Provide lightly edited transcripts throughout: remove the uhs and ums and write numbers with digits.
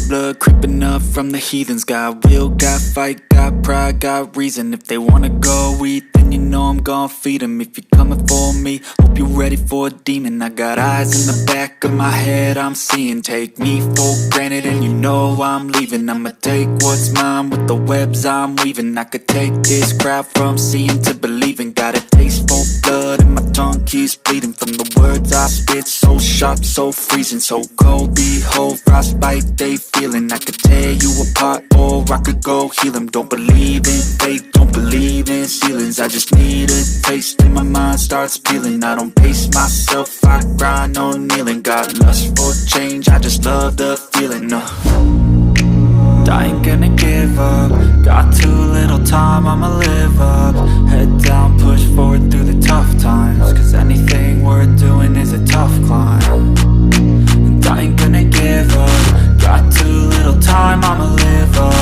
the blood creeping up from the heathens. Got will, got fight, got pride, got reason. If they wanna go eat, then you know I'm gon' feed them. If you're coming for me, hope you're ready for a demon. I got eyes in the back of my head, I'm seeing. Take me for granted and you know I'm leaving. I'ma take what's mine with the webs I'm weaving. I could take this crowd from seeing to believing. Got a taste for blood and my tongue keeps bleeding from the words I spit. So sharp, so freezing, so cold. Behold, frostbite they feeling. I could tear you apart or I could go heal them. Don't believe in fate, don't believe in ceilings. I just need a taste and my mind starts peeling. I don't pace myself, I grind on kneeling. Got lust for change, I just love the feeling. I ain't gonna give up. Got too little time, I'ma live up. Head down, push forward through the tough times. Cause anything worth doing is a tough climb. And I ain't gonna give up. Got too little time, I'ma live up.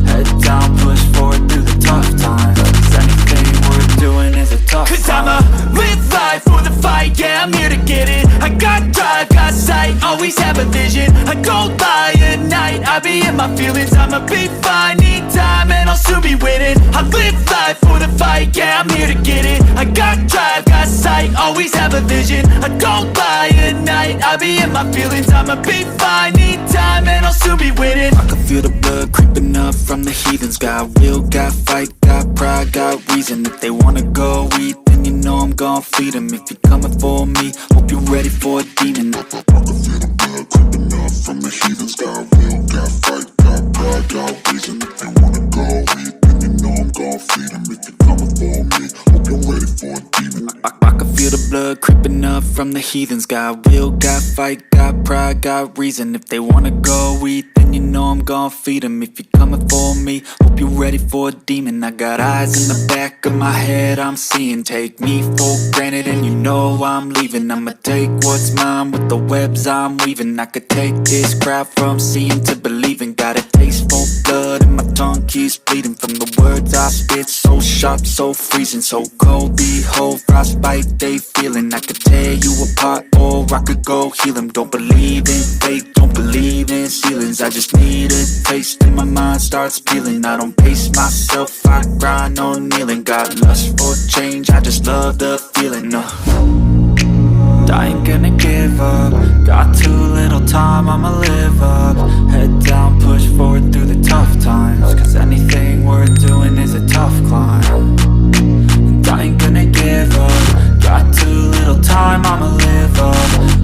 Head down, push forward through the tough times. Cause anything worth doing is a tough climb. Cause I'ma live life for the fight, yeah, I'm here to get it. I got drive, got sight, always have a vision. I go by at night, I be in my feelings. I'ma be fine, need time and I'll soon be winning. I live life for the fight, yeah, I'm here to get it. I got drive, got sight, always have a vision. I go by at night, I be in my feelings. I'ma be fine, need time and I'll soon be winning. I can feel the blood creeping up from the heathens. Got will, got fight, got pride, got reason. If they wanna go eat, then you know I'm gon' feed them. If you're coming for me, hope you're ready for a demon. I can feel the blood creeping up from the heathens. Got will, got fight, got pride, got reason. If they wanna go eat, then you know I'm gon' feed them. If you're coming for me, hope you're ready for a demon. I can feel the blood creeping up from the heathens. Got will, got fight, got pride, got reason. If they wanna go eat, then you know I'm gon' feed them. If you're coming for me, hope you're ready for a demon. I got eyes in the back of my head, I'm seeing. Take me for granted and you know I'm leaving. I'ma take what's mine with the webs I'm weaving. I could take this crowd from seeing to believing. Got a taste for blood and my tongue keeps bleeding from the words I spit. So sharp, so freezing, so cold. Behold, frostbite they feeling. I could tear you apart or I could go heal them. Don't believe in fate, don't believe in ceilings. I just need a taste and my mind starts peeling. I don't pace myself, I grind on kneeling. Got lust for change, I just love the feeling. I ain't gonna give up. Got too little time, I'ma live up. Head down, push forward through the tough times. Cause anything worth doing is a tough climb. And I ain't gonna give up. Got too little time, I'ma live up.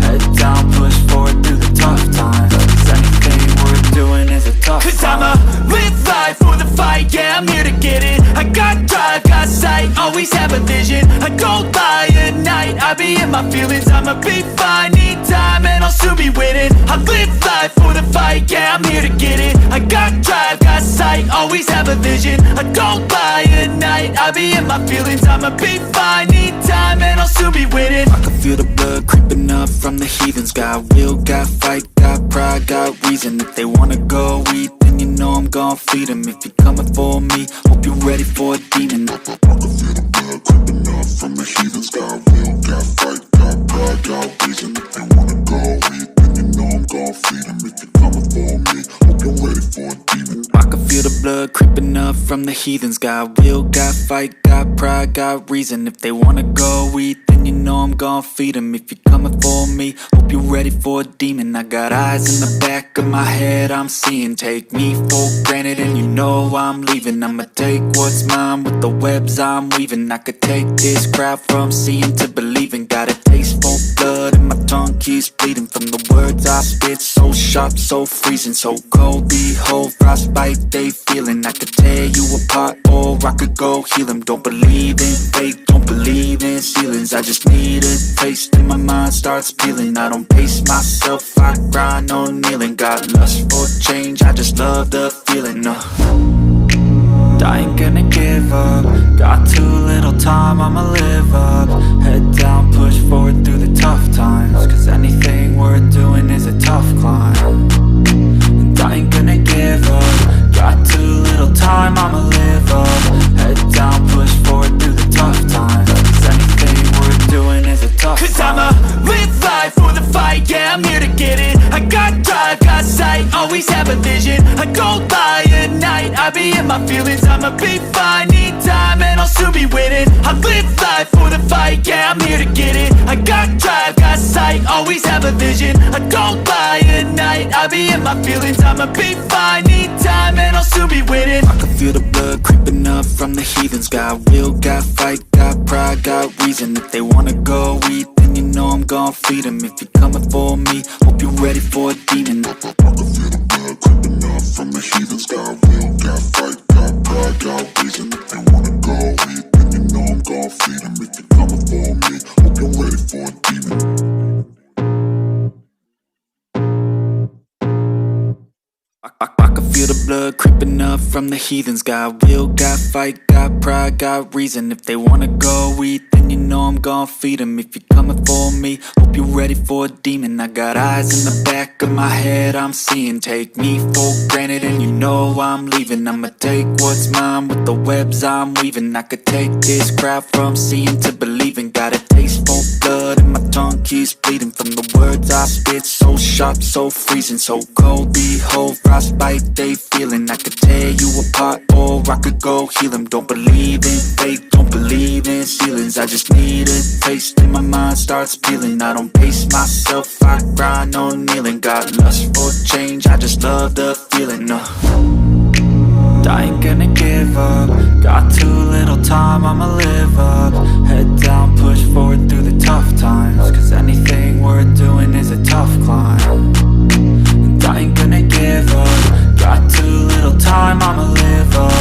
Head down, push forward through the tough times. Cause anything worth doing is a tough climb. Cause I'ma live life for the fight, yeah, I'm here to get it. I got drive, got sight, always have a vision. I go by at night, I be in my feelings. I'ma be fine, need time and I'll soon be winning. I live life for the fight, yeah, I'm here to get it. I got drive, got sight, always have a vision. I go by at night, I be in my feelings. I'ma be fine, need time and I'll soon be winning. I can feel the blood creeping up from the heathens. Got will, got fight, got pride, got reason. If they wanna go eat, then you know I'm gon' feed them. If you're coming for me, hope you're ready for a demon. I can feel the blood creeping up from the heathens. Got will, got fight, got pride, got reason. If they wanna go eat, then you know I'm gon' feed them. If you're coming for me, hope you're ready for a demon. I can feel the blood creeping up from the heathens. Got will, got fight, got pride, got reason. If they wanna go eat, then you know I'm gon' feed them. If you're coming for me, hope you're ready for a demon. I got eyes in the back of my head, I'm seeing. Take me for granted and you know I'm leaving. I'ma take what's mine with the webs I'm weaving. I could take this crowd from seeing to believing. Got a taste for blood and my tongue keeps bleeding from the words I spit. So sharp, so freezing, so cold. Behold, frostbite they feeling. I could tear you apart or I could go heal them. Don't believe in fate, don't believe in ceilings. I just need a taste and my mind starts peeling. I don't pace myself, I grind on kneeling. Got lust for change, I just love the feeling. I ain't gonna give up. Got too little time, I'ma live up. Head down, push forward through the tough times. Cause anything worth doing is a tough climb. And I ain't gonna give up. Got too little time, I'ma live up. Head down, push forward through the tough times. Cause anything worth doing is a tough climb. Cause I'ma live life for the fight, yeah, I'm here to get it. I got drive, got sight, always always have a vision. I go by at night, I be in my feelings. I'ma be fine, need time and I'll soon be winning. I live life for the fight, yeah, I'm here to get it. I got drive, got sight, always have a vision. I go by at night, I be in my feelings. I'ma be fine, need time and I'll soon be winning. I can feel the blood creeping up from the heathens. Got will, got fight, got pride, got reason. If they wanna go eat, then you know I'm gon' feed them. If you're coming for me, hope you're ready for a demon. I can feel the blood creeping up from the heathens. Got will, got fight, got pride, got reason. If they wanna go eat, then you know I'm gon' feed them. If you're coming for me, hope you're ready for a demon. I can feel the blood creeping up from the heathens. Got will, got fight, got pride, got reason. If they wanna go eat, then you know I'm gon' feed them. If you're coming for me, hope you're ready for a demon. I got eyes in the back of my head, I'm seeing. Take me for granted and you know I'm leaving. I'ma take what's mine with the webs I'm weaving. I could take this crowd from seeing to believing. Got a taste for blood and my tongue keeps bleeding from the words I spit. So sharp, so freezing, so cold. Behold, frostbite they feeling. I could tear you apart or I could go heal them. Don't believe in fate, don't believe in ceilings. I just need a taste and my mind starts peeling. I don't pace myself, I grind on kneeling. Got lust for change, I just love the feeling. I ain't gonna give up. Got too little time, I'ma live up. Head down, push forward through the tough times. Cause anything worth doing is a tough climb. And I ain't gonna give up. Got too little time, I'ma live up.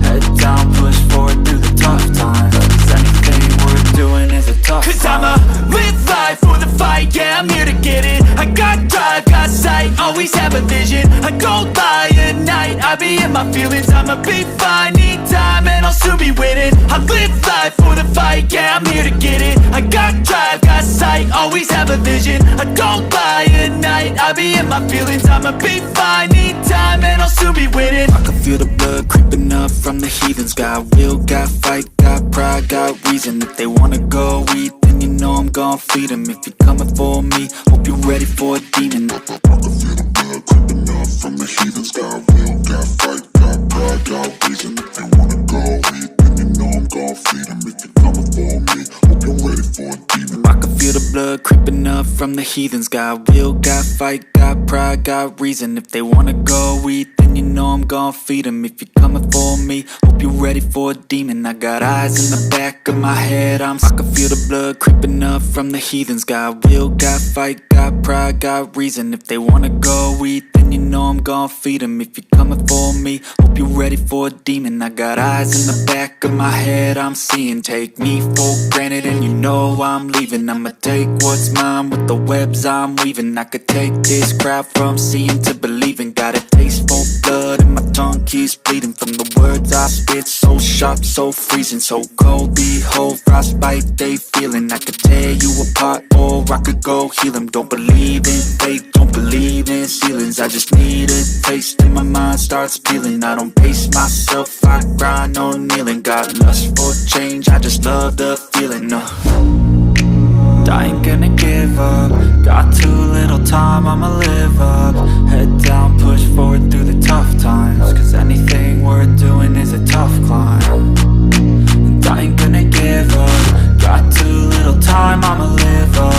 Head down, push forward through the tough times. Cause anything worth doing is a tough climb. Cause I'ma live life for the fight, yeah, I'm here to get it. I got drive, got sight, always have a vision. I go by at night, I be in my feelings. I'ma be fine, need time and I'll soon be winning. I live life for the fight, yeah, I'm here to get it. I got drive, got sight, always have a vision. I go by at night, I be in my feelings. I'ma be fine, need time and I'll soon be winning. I can feel the blood creeping up from the heathens. Got will, got fight, got pride, got reason. If they wanna go eat, then you know I'm gon' feed them. If you're coming for me, hope you're ready for a demon. I can feel the blood creeping up from the heathens. Got will, got fight, got pride, got reason. If they wanna go eat, then you know I'm gon' feed them. If you're coming for me, hope you're ready for a demon. I can feel the blood creeping up from the heathens. Got will, got fight, got pride, got reason. If they wanna go eat, then you know I'm gon' feed them. If you're coming for me, hope you're ready for a demon. I got eyes in the back of my head, I can feel the blood creeping up from the heathens. Got will, got fight, got pride, got reason. If they wanna go eat, then you know I'm gon' feed them. If you're coming for me, hope you're ready for a demon. I got eyes in the back of my head, I'm seeing. Take me for granted and you know I'm leaving. I'ma take what's mine with the webs I'm weaving. I could take this crowd from seeing to believing. Got a taste for blood and my tongue keeps bleeding from the words I spit. So sharp, so freezing, so cold. Behold, frostbite they feeling. I could tear you apart or I could go heal them. Don't believe in fate, don't believe in ceilings. I just need a taste and my mind starts peeling. I don't pace myself, I grind on kneeling. Got lust for change, I just love the feeling. I ain't gonna give up. Got too little time, I'ma live up. Head down, push forward through the tough times. Cause anything worth doing is a tough climb. And I ain't gonna give up. Got too little time, I'ma live up.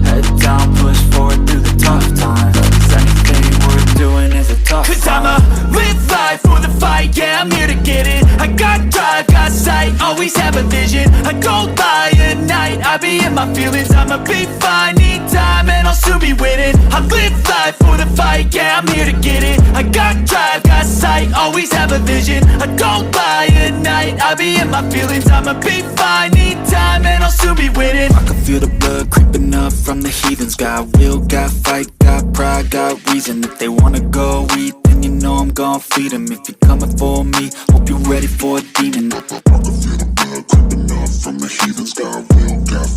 Head down, push forward through the tough times. Cause anything worth doing is a tough climb. Cause I'ma live life for the fight, yeah, I'm here to get it. I got drive, got sight, always have a vision. I go by at night, I be in my feelings. I'ma be fine, need time and I'll soon be winning. I live life for the fight, yeah, I'm here to get it. I got drive, got sight, always have a vision. I go by at night, I be in my feelings. I'ma be fine, need time and I'll soon be winning. I can feel the blood creeping up from the heathens. Got will, got fight, got pride, got reason. If they wanna go eat, then you know I'm gon' feed them. If you're coming for me, hope you're ready for a demon. I can feel the blood creeping up from the heathens. Got will, got